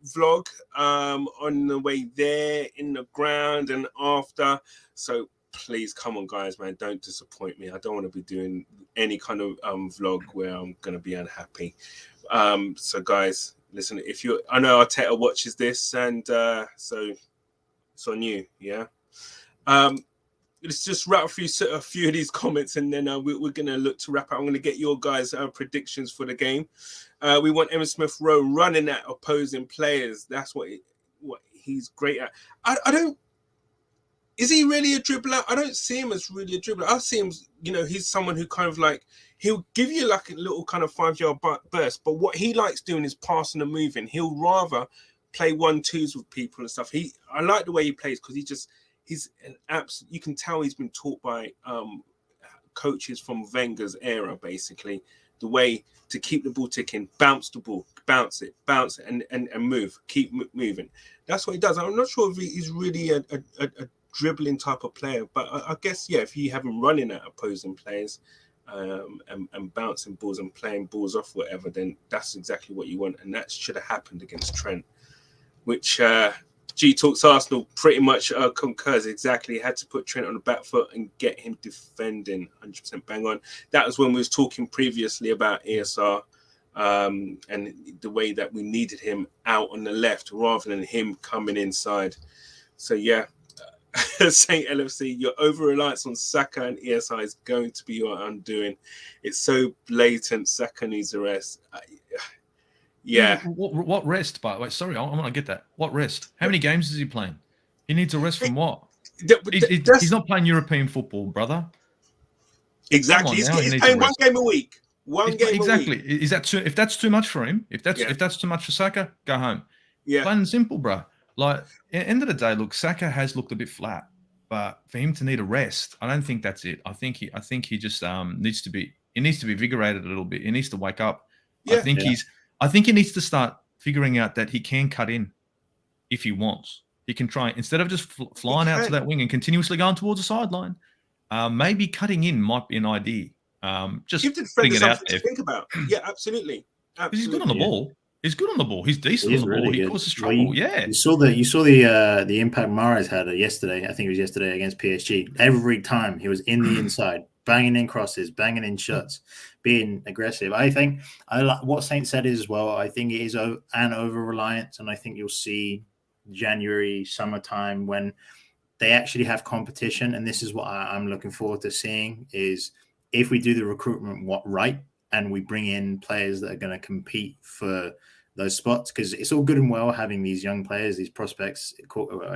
vlog on the way there, in the ground, and after. So please, come on, guys, man. Don't disappoint me. I don't want to be doing any kind of vlog where I'm going to be unhappy. So, guys, listen, I know Arteta watches this, and so it's on you, yeah? Let's just wrap a few of these comments, and then we're going to look to wrap up. I'm going to get your guys' predictions for the game. We want Emma Smith Rowe running at opposing players. That's what he's great at. I don't. Is he really a dribbler? I don't see him as really a dribbler. I see him, he's someone who kind of like, he'll give you like a little kind of 5-yard burst, but what he likes doing is passing and moving. He'll rather play 1-2s with people and stuff. I like the way he plays because he's an absolute, you can tell he's been taught by coaches from Wenger's era, basically. The way to keep the ball ticking, bounce the ball, bounce it, and move, keep moving. That's what he does. I'm not sure if he's really a dribbling type of player, but I guess, yeah, if you have him running at opposing players and bouncing balls and playing balls off whatever, then that's exactly what you want. And that should have happened against Trent, which G Talks Arsenal pretty much concurs exactly. Had to put Trent on the back foot and get him defending 100% bang on. That was when we was talking previously about ESR and the way that we needed him out on the left rather than him coming inside. So yeah, Saint LFC, your over-reliance on Saka and ESI is going to be your undoing. It's so blatant. Saka needs a rest. Yeah. What rest, by the way? Sorry, I want to get that. What rest? How many games is he playing? He needs a rest from what? He's not playing European football, brother. Exactly. He's playing one game a week. Exactly. Is that too? If that's too much for him, if that's too much for Saka, go home. Yeah. Plain and simple, bro. Like, at the end of the day, look, Saka has looked a bit flat, but for him to need a rest, I don't think that's it. I think he just needs to be invigorated a little bit. He needs to wake up. Yeah. I think he needs to start figuring out that he can cut in if he wants. He can try, instead of just flying out to that wing and continuously going towards the sideline, maybe cutting in might be an idea. Just give the defender something to think about. Yeah, absolutely. Because he's good on the ball. He's good on the ball. He's decent on the ball. He causes trouble. You saw the impact Mahrez had yesterday. I think it was yesterday against PSG. Every time he was in the inside, banging in crosses, banging in shots, being aggressive. I think I like what Saint said as well. I think it is an over reliance, and I think you'll see January, summertime when they actually have competition. And this is what I'm looking forward to seeing: is if we do the recruitment right and we bring in players that are going to compete for those spots, because it's all good and well having these young players, these prospects,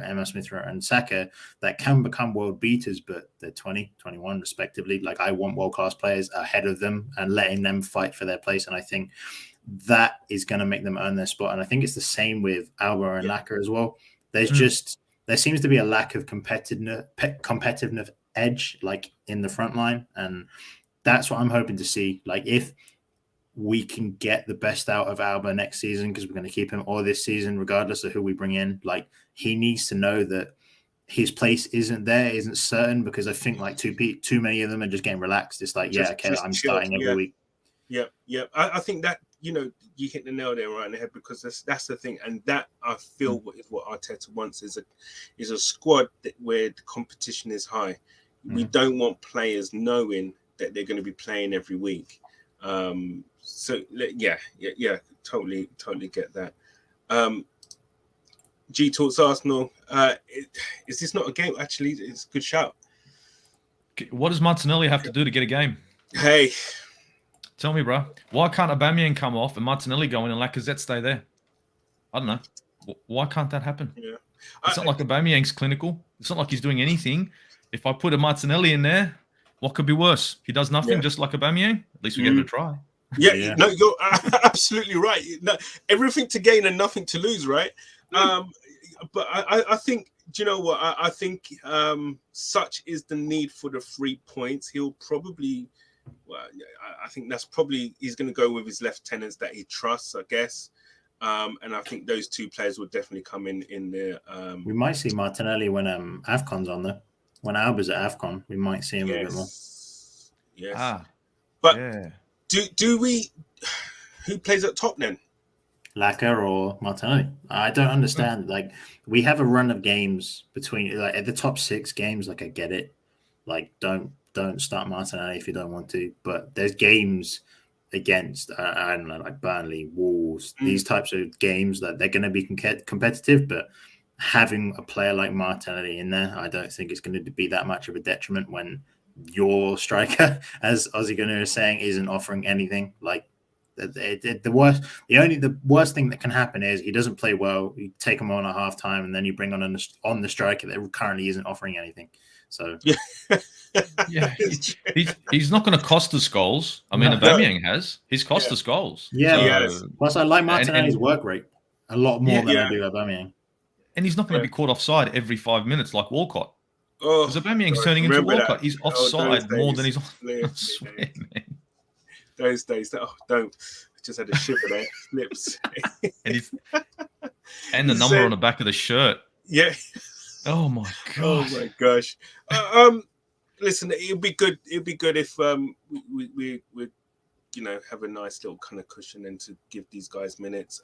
Emma Smith and Saka, that can become world beaters, but they're 20, 21 respectively. Like, I want world-class players ahead of them and letting them fight for their place. And I think that is going to make them earn their spot. And I think it's the same with Alba and Laka as well. There seems to be a lack of competitiveness edge, like in the front line. And that's what I'm hoping to see. Like, if we can get the best out of Alba next season, because we're going to keep him, or this season, regardless of who we bring in, like, he needs to know that his place isn't certain, because I think like too many of them are just getting relaxed. It's like, I'm starting every week. Yeah. I think that, you hit the nail there right in the head, because that's the thing. And that, I feel, is what Arteta wants, is a squad where the competition is high. We don't want players knowing that they're going to be playing every week. So yeah, totally get that. G Talks Arsenal. Is this not a game? Actually, it's a good shout. What does Martinelli have to do to get a game? Hey, tell me, bro. Why can't Aubameyang come off and Martinelli go in and Lacazette stay there? I don't know. Why can't that happen? Yeah. It's not like Aubameyang's clinical. It's not like he's doing anything. If I put a Martinelli in there, what could be worse? He does nothing, just like Aubameyang. At least we gave it a try. Yeah, no, you're absolutely right. No, everything to gain and nothing to lose, right? But I think, do you know what? I think such is the need for the 3 points. He'll probably, well, I think that's probably, he's going to go with his lieutenants that he trusts, I guess. And I think those two players will definitely come in there. We might see Martinelli when AFCON's on there. When Alba's at AFCON, we might see him a bit more. Yes. But do we, who plays at top then? Laka or Martinelli? I don't understand. Like, we have a run of games between, like, at the top 6 games. Like, I get it. Like, don't start Martinelli if you don't want to. But there's games against, I don't know, like Burnley, Wolves, these types of games that they're going to be competitive. But having a player like Martinelli in there, I don't think it's going to be that much of a detriment when your striker, as Aussie Gooner is saying, isn't offering anything. Like, the worst thing that can happen is he doesn't play well. You take him on at halftime, and then you bring on the striker that currently isn't offering anything. So he's not going to cost us goals. I mean, Aubameyang has. He's cost us goals. Yeah. So, plus, I like Martinelli's work rate a lot more than I do Aubameyang. And he's not going to be caught offside every 5 minutes like Walcott. Because Aubameyang's turning into Walcott. He's offside more than he's on. I swear, man. Those days, don't. I just had a shiver there. Lips. and the number on the back of the shirt. Yeah. Oh my god. Oh my gosh. Listen, it'd be good. It'd be good if we have a nice little kind of cushion and to give these guys minutes.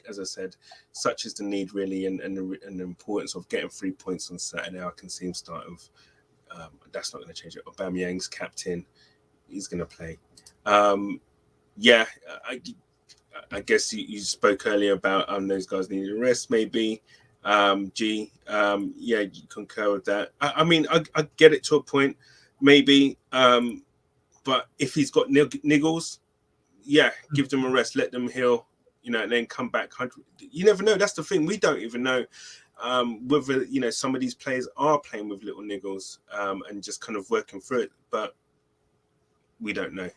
As I said, such is the need really, and the importance of getting 3 points on Saturday. I can see him starting. That's not going to change it. Aubameyang's captain. He's going to play. I guess you spoke earlier about those guys needing a rest, maybe. You concur with that. I mean, I get it to a point, maybe. But if he's got niggles, give them a rest, let them heal, and then come back. You never know. That's the thing. We don't even know whether some of these players are playing with little niggles and just kind of working through it. But we don't know.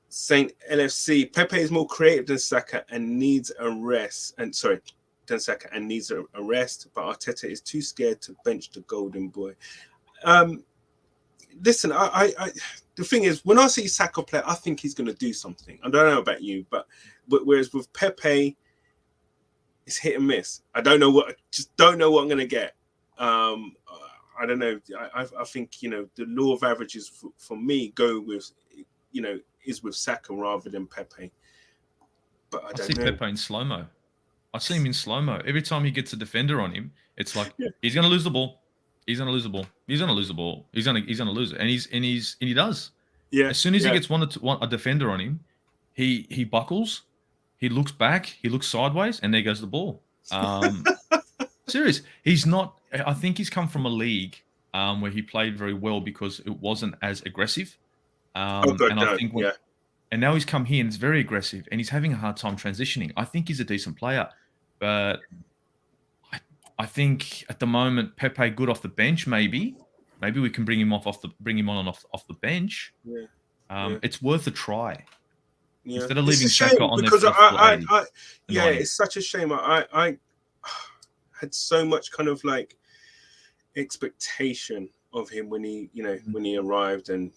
Saint LFC, Pepe is more creative than Saka and needs a rest. Than Saka and needs a rest, but Arteta is too scared to bench the golden boy. Listen, I the thing is, when I see Saka play, I think he's going to do something. I don't know about you, but whereas with Pepe, it's hit and miss. I don't know what I'm going to get. I don't know. I think the law of averages for me go with is with Saka rather than Pepe. But I see Pepe in slow mo. I see him in slow mo. Every time he gets a defender on him, it's like he's going to lose the ball. He's going to lose the ball. He's going to lose the ball. He's going to lose it, and he does. Yeah. As soon as he gets a defender on him, he buckles. He looks back. He looks sideways, and there goes the ball. Serious. He's not. I think he's come from a league where he played very well because it wasn't as aggressive. And now he's come here and it's very aggressive and he's having a hard time transitioning. I think he's a decent player, but I think at the moment Pepe good off the bench. Maybe we can bring him on off the bench. It's worth a try. Instead of leaving Saka on there. Because it's such a shame. I had so much kind of like expectation of him when he arrived, and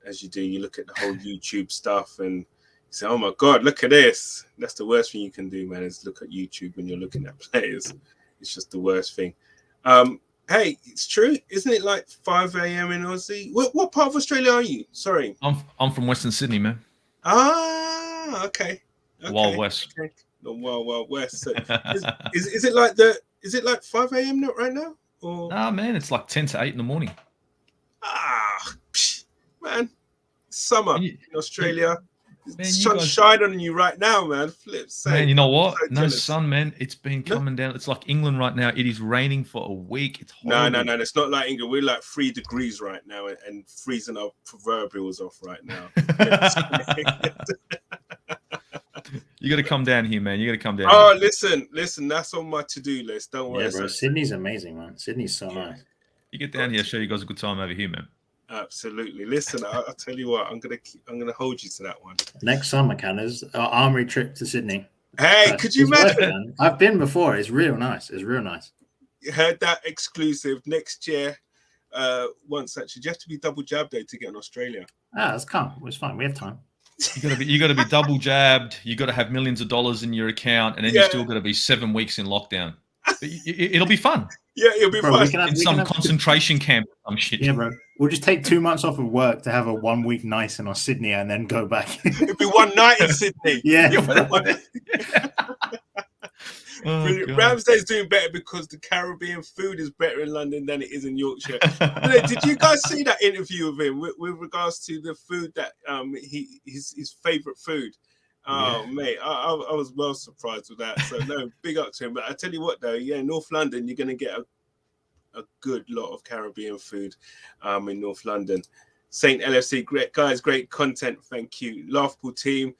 as you do, you look at the whole YouTube stuff and you say, oh my God, look at this. That's the worst thing you can do, man, is look at YouTube when you're looking at players. It's just the worst thing. Hey, it's true. Isn't it like 5 a.m. in Aussie? What part of Australia are you? Sorry. I'm from Western Sydney, man. Ah, okay. Wild West. Okay. The Wild West. So is it like 5 a.m. right now? Or? Nah, man, it's like 10 to 8 in the morning. Man, summer in Australia. Sun's shining on you right now, man. Man, you know what? No sun, man. It's been coming down. It's like England right now. It is raining for a week. It's horrible. No. It's not like England. We're like 3 degrees right now and freezing our proverbials off right now. You got to come down here, man. You got to come down. Oh, here. listen. That's on my to-do list. Don't worry. Yeah, bro. Sydney's amazing, man. Sydney's so nice. You get down here, show you guys a good time over here, man. Absolutely. Listen, I'll tell you what. I'm gonna hold you to that one. Next summer, Canners, our Armoury trip to Sydney. Hey, could you imagine? Man. I've been before. It's real nice. It's real nice. You heard that exclusive next year. Once actually, you have to be double jabbed though to get in Australia. That's calm. It's fine. We have time. You got to be double jabbed. You got to have millions of dollars in your account, and then you still got to be 7 weeks in lockdown. It'll be fun. Yeah, it'll be fun. In some concentration camp, some shit. Yeah, bro. We'll just take 2 months off of work to have a 1 week nice in Sydney and then go back. It'll be one night in Sydney. Yeah. Ramsdale's doing better because the Caribbean food is better in London than it is in Yorkshire. Did you guys see that interview of him with regards to the food that his favourite food? Oh, yeah. Mate, I was well surprised with that. So no, big up to him. But I tell you what, though, North London, you're going to get a good lot of Caribbean food in North London. Saint LFC, great guys, great content. Thank you, laughable team.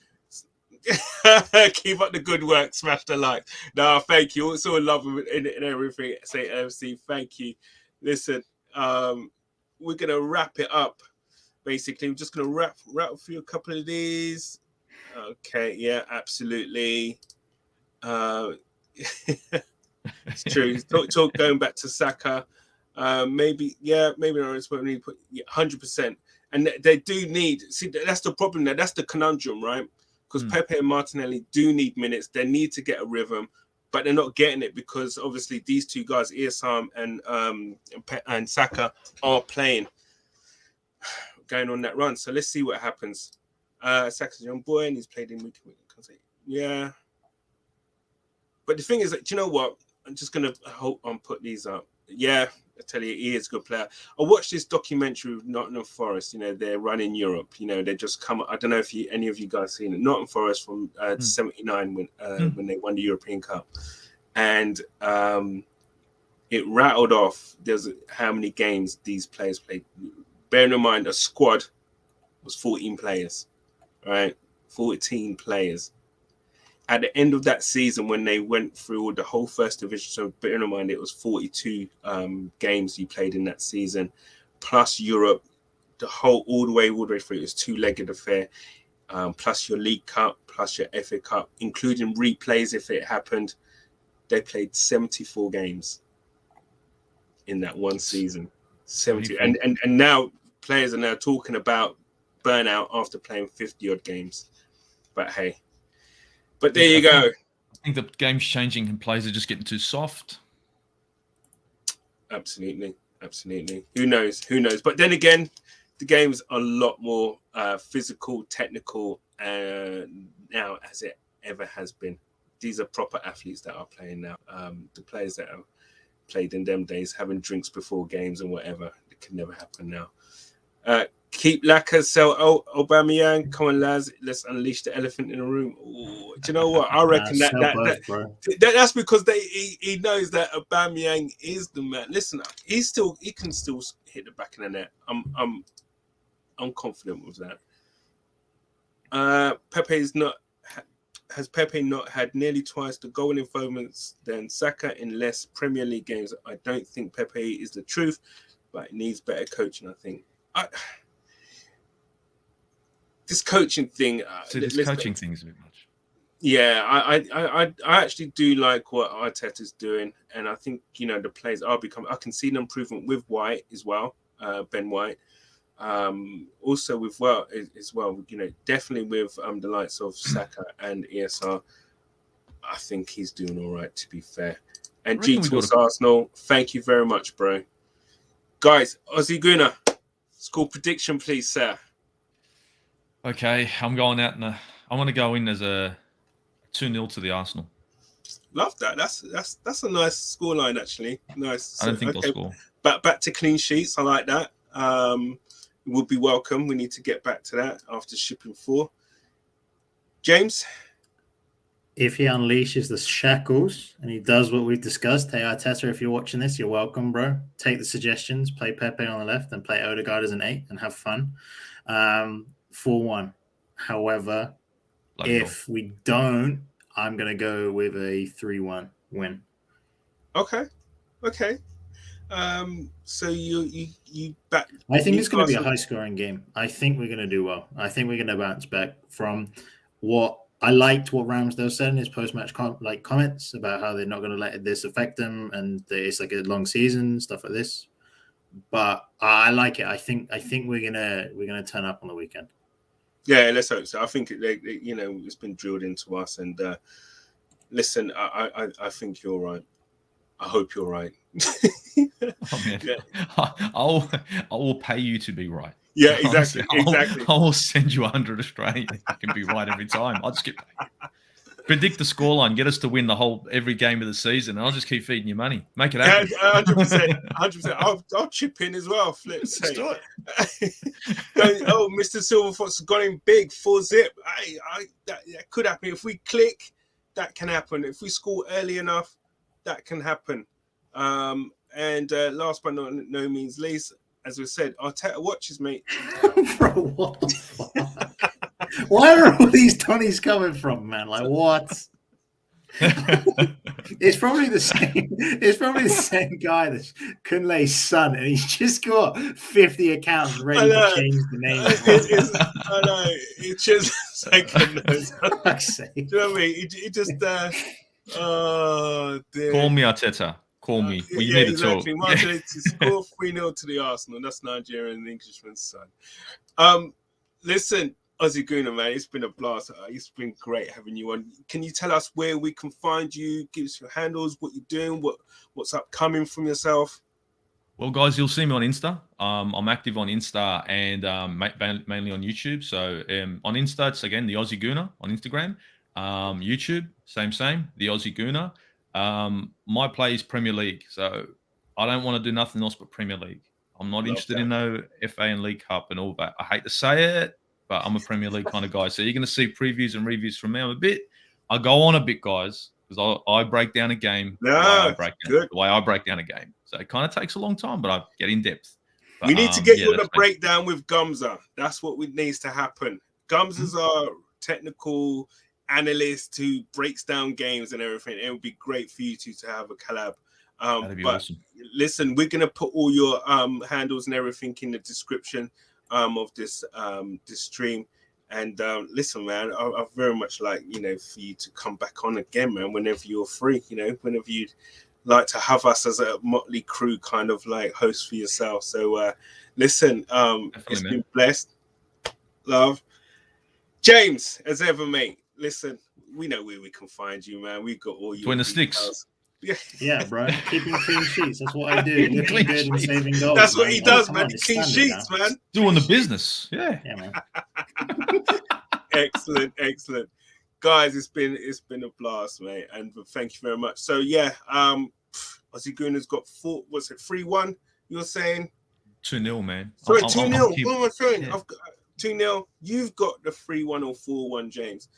Keep up the good work. Smash the like. No, thank you. Also love and everything. Saint LFC, thank you. Listen, we're gonna wrap it up. Basically, we're just gonna wrap through a couple of these. Okay, yeah, absolutely. It's true. Talk going back to Saka. Maybe not. It's what we need to put 100%. And they do need. See, that's the problem there. That's the conundrum, right? Because Pepe and Martinelli do need minutes. They need to get a rhythm, but they're not getting it because obviously these two guys, Iasam and Saka, are playing, going on that run. So let's see what happens. Saka's a young boy and he's played in week. Yeah. But the thing is that, do you know what? I'm just going to put these up. Yeah, I tell you, he is a good player. I watched this documentary of Nottingham Forest. They're running Europe. They just come. I don't know if any of you guys seen it. Nottingham Forest from '79 when they won the European Cup, and it rattled off. There's how many games these players played. Bearing in mind, a squad was 14 players, right? 14 players. At the end of that season, when they went through the whole first division, so bearing in mind it was 42 games you played in that season, plus Europe, all the way through. It was two-legged affair, plus your League Cup, plus your FA Cup, including replays if it happened. They played 74 games in that one season. 70, and now players are now talking about burnout after playing 50-odd games. But hey. But there you go. I think the game's changing and players are just getting too soft. Absolutely. Who knows? But then again, the game's a lot more physical, technical now as it ever has been. These are proper athletes that are playing now. The players that have played in them days, having drinks before games and whatever, it can never happen now. Keep Laka, sell Aubameyang. Come on, lads. Let's unleash the elephant in the room. Ooh, do you know what? I reckon that's because he knows that Aubameyang is the man. Listen, he can still hit the back of the net. I'm confident with that. Has Pepe not had nearly twice the goal involvements than Saka in less Premier League games? I don't think Pepe is the truth, but it needs better coaching, I think. This coaching thing. Coaching thing is a bit much. Yeah, I actually do like what Arteta's doing, and I think the players are becoming. I can see an improvement with White as well, Ben White. Also with as well. Definitely with the likes of Saka and ESR. I think he's doing all right, to be fair. And G towards Arsenal. Thank you very much, bro. Guys, Aussie Gooner, score prediction, please, sir. Okay, I'm going out I want to go in as a 2-0 to the Arsenal. Love that. That's a nice scoreline, actually. Nice. I don't think they'll score. Back to clean sheets. I like that. Would be welcome. We need to get back to that after shipping 4. James? If he unleashes the shackles and he does what we've discussed, hey, Arteta, if you're watching this, you're welcome, bro. Take the suggestions. Play Pepe on the left and play Odegaard as an 8 and have fun. 4-1. However, If we don't, I'm going to go with a 3-1 win. Okay. So you back. I think it's going to be a high-scoring game. I think we're going to do well. I think we're going to bounce back from what I liked what Ramsdale said in his post-match comments about how they're not going to let this affect them, and it's like a long season, stuff like this. But I like it. I think we're gonna turn up on the weekend. Yeah, let's hope so. I think it's been drilled into us. And listen, I think you're right. I hope you're right. I will pay you to be right. Yeah, exactly. Exactly. I will send you 100 Australian if you can be right every time. I'll just get paid. Predict the scoreline, get us to win every game of the season, and I'll just keep feeding you money. Make it happen. 100%. I'll chip in as well. Let's do it. Mr. Silver Fox has gone in big, 4-0. That could happen. If we click, that can happen. If we score early enough, that can happen. And last but not no means least, as we said, Arteta watches, mate. Bro, what the fuck? Where are all these Tonnies coming from, man? Like, what? It's probably the same. It's probably the same guy that's Kunle's son, and he's just got 50 accounts ready to change the name. I know. It's just like, do you know what I mean? It just. Oh dear. Call me Arteta. Call me. We need to talk. Martin, to score 3-0 to the Arsenal. That's Nigerian and Englishman's son. Listen, Aussie Gooner, man, it's been a blast. It's been great having you on. Can you tell us where we can find you? Give us your handles, what you're doing, what's upcoming from yourself. Well, guys, you'll see me on Insta. I'm active on Insta and mainly on YouTube. So on Insta, it's again the Aussie Gooner on Instagram. YouTube, same, the Aussie Gooner. My play is Premier League, so I don't want to do nothing else but Premier League. I'm not interested in no FA and League Cup and all that. I hate to say it, but I'm a Premier League kind of guy. So you're going to see previews and reviews from me. I go on a bit, guys, because I break down a game the way I break down a game. So it kind of takes a long time, but I get in depth. But, we need to get you on a breakdown with Gumza. That's what needs to happen. Gumza's our technical analyst who breaks down games and everything. It would be great for you two to have a collab. That'd be awesome. Listen, we're going to put all your handles and everything in the description of this stream. And listen, man, I very much like, for you to come back on again, man, whenever you're free, whenever you'd like to have us as a motley crew kind of like host for yourself. So listen, it's been blessed. Love. James, as ever, mate, listen, we know where we can find you, man. We've got all your Twin the sticks. Yeah, bro. Keeping clean sheets. That's what I do. Looking good and saving goals. That's what he does, man. Clean sheets, man. Doing the business. Yeah, man. Excellent. Guys, it's been a blast, mate. And thank you very much. So yeah, Aussie Gooner's got 3-1, you're saying? 2-0, man. Sorry, 2-0. What am I saying? I've got 2-0. You've got the 3-1 or 4-1, James.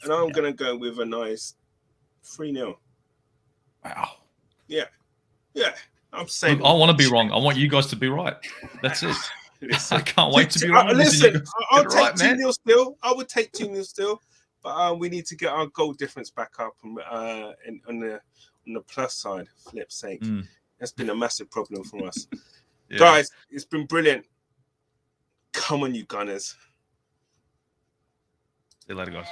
And I'm going to go with a nice 3-0. Wow. Yeah. I'm saying. Look, I want to be wrong. I want you guys to be right. That's it. I can't wait to be wrong. Listen, I'll take 2-0 still. I would take 2-0 still. But we need to get our goal difference back up on the plus side, for flip's sake. That's been a massive problem for us. Yeah. Guys, it's been brilliant. Come on, you Gunners. See you later, guys.